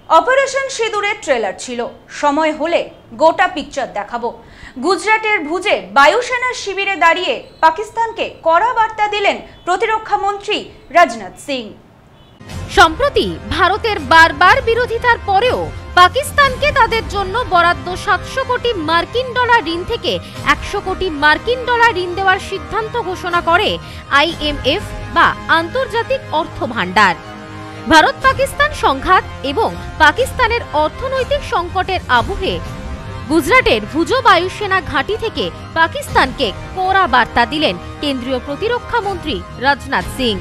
Operation সিঁদুরের trailer ছিল, সময় হলে গোটা পিকচার দেখাবো। গুজরাটের ভুজে বায়ুসেনার শিবিরে দাঁড়িয়ে পাকিস্তানকে কড়া বার্তা দিলেন প্রতিরক্ষা মন্ত্রী রাজনাথ সিং। সম্প্রতি ভারতের বারবার বিরোধিতার পরেও পাকিস্তানকে তাদের জন্য বরাদ্দ 700 কোটি মার্কিন ডলার ঋণ থেকে 100 কোটি মার্কিন ডলার ঋণ দেওয়ার সিদ্ধান্ত ঘোষণা করে IMF বা আন্তর্জাতিক অর্থ ভান্ডার। ভারত পাকিস্তান সংঘাত এবং পাকিস্তানের অর্থনৈতিক সংকটের আবহে গুজরাটের ভুজ বায়ুসেনা ঘাঁটি থেকে পাকিস্তানকে কড়া বার্তা দিলেন কেন্দ্রীয় প্রতিরক্ষা মন্ত্রী রাজনাথ সিং।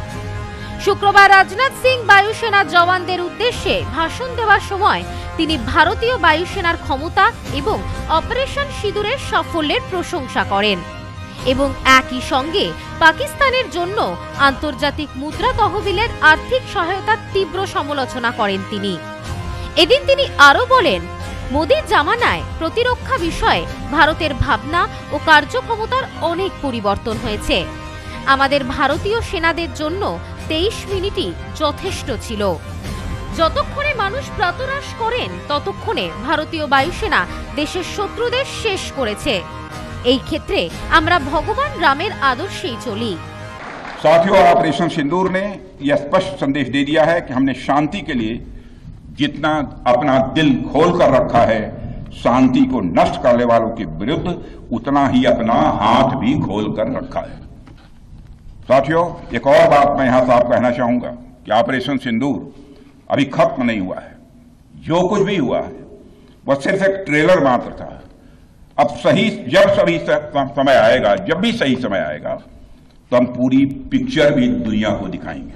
শুক্রবার রাজনাথ সিং বায়ুসেনা জওয়ানদের উদ্দেশ্যে ভাষণ দেওয়ার সময় তিনি ভারতীয় বায়ুসেনার ক্ষমতা এবং অপারেশন সিঁদুরের সাফল্যের প্রশংসা করেন এবং একই সঙ্গে পাকিস্তানের জন্য আন্তর্জাতিক মুদ্রা তহবিলের আর্থিক সহায়তার তীব্র সমালোচনা করেন তিনি। এদিন তিনি আরও বলেন, মোদির জামানায় প্রতিরক্ষা বিষয়ে ভারতের ভাবনা ও কার্যক্ষমতার অনেক পরিবর্তন হয়েছে। আমাদের ভারতীয় সেনাদের জন্য 23 মিনিটই যথেষ্ট ছিল। যতক্ষণে মানুষ প্রাতরাশ করেন ততক্ষণে ভারতীয় বায়ুসেনা দেশের শত্রুদের শেষ করেছে। এই ক্ষেত্রে আমরা ভগবান রামের আদর্শেই চলি। साथियों, ऑपरेशन सिंदूर ने यह स्पष्ट संदेश दे दिया है कि हमने शांति के लिए जितना अपना दिल खोल कर रखा है, शांति को नष्ट करने वालों के विरुद्ध उतना ही अपना हाथ भी खोल कर रखा है। साथियों, एक और बात मैं यहां साफ कहना चाहूंगा कि ऑपरेशन सिंदूर अभी खत्म नहीं हुआ है। जो कुछ भी हुआ है वह सिर्फ एक ट्रेलर मात्र था। अब जब समय आएगा, जब भी सही समय आएगा, तो हम पूरी पिक्चर भी दुनिया को दिखाएंगे।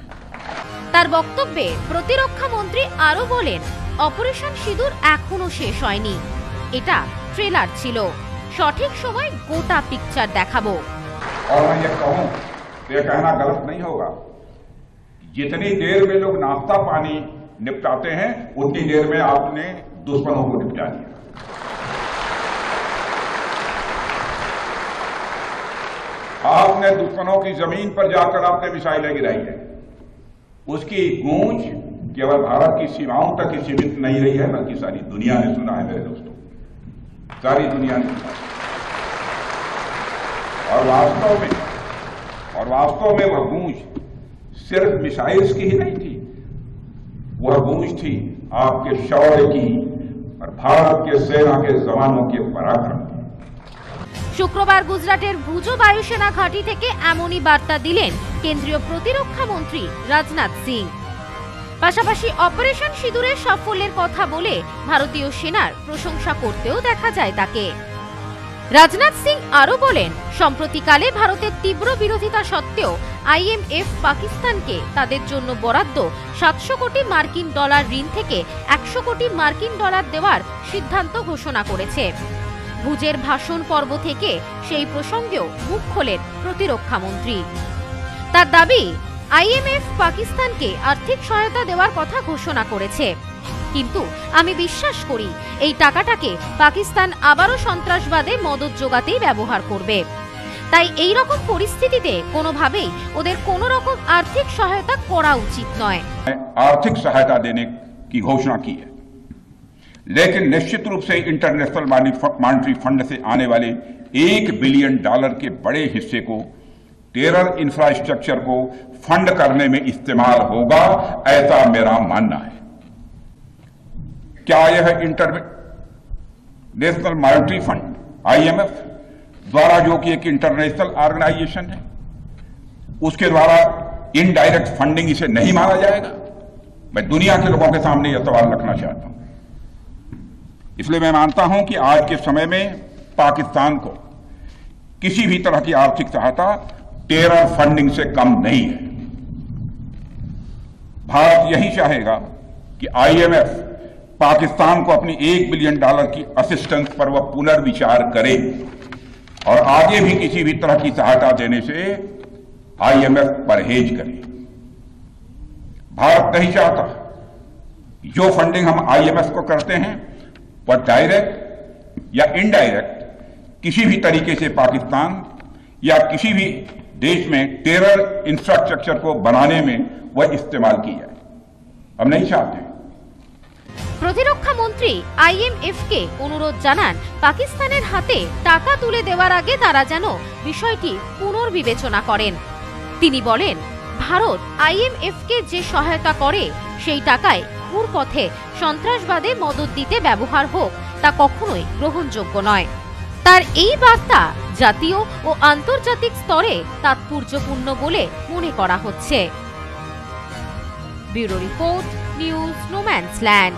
তার বক্তব্যে প্রতিরক্ষা মন্ত্রী আরো বলেন, অপারেশন সিঁদুর এখনো শেষ হয়নি, এটা ট্রেলার ছিল, সঠিক সময় গোটা পিকচার দেখাবো। और मैं ये कहूं तो ये कहना गलत नहीं होगा, जितनी देर में लोग नाश्ता पानी निपटाते हैं उतनी देर में आपने दुश्मनों को निपटा दिया। आपने दुश्मनों की जमीन पर जाकर आपने मिसाइलें गिराई है। उसकी गूंज केवल भारत की सीमाओं तक ही सीमित नहीं रही है, बल्कि सारी दुनिया ने सुना है मेरे दोस्तों, सारी दुनिया ने सुना। और वास्तव में वह गूंज सिर्फ मिसाइल्स की ही नहीं थी, वह गूंज थी आपके शौर्य की और भारत के सेना के जवानों के पराक्रम की। শুক্রবার গুজরাটের ভুজ বায়ুসেনা ঘাঁটি থেকে এমনই বার্তা দিলেন কেন্দ্রীয় প্রতিরক্ষা মন্ত্রী রাজনাথ সিং। পাশাপাশি অপারেশন সিঁদুরের সাফল্যের কথা বলে ভারতীয় সেনার প্রশংসা করতেও দেখা যায় তাকে। রাজনাথ সিং আরও বলেন, সম্প্রতিকালে ভারতের তীব্র বিরোধিতা সত্ত্বেও IMF পাকিস্তানকে তাদের জন্য বরাদ্দ 700 কোটি মার্কিন ডলার ঋণ থেকে 100 কোটি মার্কিন ডলার দেওয়ার সিদ্ধান্ত ঘোষণা করেছে। ভুজের ভাষণ পর্ব থেকে সেই প্রসঙ্গেও মুখ খোলেন প্রতিরক্ষা মন্ত্রী। তার দাবি, IMF পাকিস্তানকে আর্থিক সহায়তা দেওয়ার কথা ঘোষণা করেছে, কিন্তু আমি বিশ্বাস করি এই টাকাটাকে পাকিস্তান আবারও সন্ত্রাসবাদে মদত জোগাতেই ব্যবহার করবে। তাই এই রকম পরিস্থিতিতে কোনোভাবেই ওদের কোনো রকম আর্থিক সহায়তা করা উচিত নয়। आर्थिक सहायता देने की घोषणा की है, लेकिन निश्चित रूप से इंटरनेशनल मॉनेटरी फंड से आने वाले $1 बिलियन के बड़े हिस्से को टेरर इंफ्रास्ट्रक्चर को फंड करने में इस्तेमाल होगा, ऐसा मेरा मानना है। क्या यह इंटरनेशनल मॉनेटरी फंड IMF द्वारा, जो कि एक इंटरनेशनल ऑर्गेनाइजेशन है, उसके द्वारा इनडायरेक्ट फंडिंग इसे नहीं माना जाएगा? मैं दुनिया के लोगों के सामने यह सवाल रखना चाहता हूं। इसलिए मैं मानता हूं कि आज के समय में पाकिस्तान को किसी भी तरह की आर्थिक सहायता टेरर फंडिंग से कम नहीं है। भारत यही चाहेगा कि IMF पाकिस्तान को अपनी $1 बिलियन की असिस्टेंस पर वह पुनर्विचार करे और आगे भी किसी भी तरह की सहायता देने से IMF परहेज करे। भारत नहीं चाहता जो फंडिंग हम IMF को करते हैं वह डायरेक्ट या इनडायरेक्ट किसी भी तरीके से पाकिस्तान या किसी भी देश में टेरर इंफ्रास्ट्रक्चर को बनाने में वह इस्तेमाल की जाए। हम नहीं चाहते। প্রতিরক্ষা মন্ত্রী IMF-কে অনুরোধ জানান পাকিস্তানের হাতে টাকা তুলে দেওয়ার আগে তারা যেন বিষয়টি পুনর্বিবেচনা করেন। তিনি বলেন, ভারত IMF-কে যে সহায়তা করে সেই টাকায় ঘুরপথে সন্ত্রাসবাদে মদত দিতে ব্যবহার হোক তা কখনোই গ্রহণযোগ্য নয়। তার এই বার্তা জাতীয় ও আন্তর্জাতিক স্তরে তাৎপর্যপূর্ণ বলে মনে করা হচ্ছে। Bureau report, news no man's land.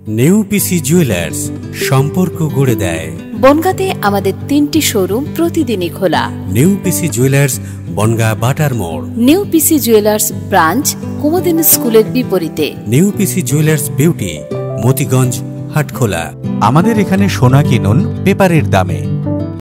New PC jewellers, সম্পর্ক গড়ে দেয়। বনগাঁতে আমাদের 3টি শোরুম প্রতিদিনই খোলা। নিউ পিসি জুয়েলার্স, বনগাঁ বাটার মোড়। New PC jewellers branch, Kumudini স্কুলের বিপরীতে। New PC jewellers beauty, Motiganj, Hatkhola. আমাদের এখানে সোনা কিনুন পেপারের দামে।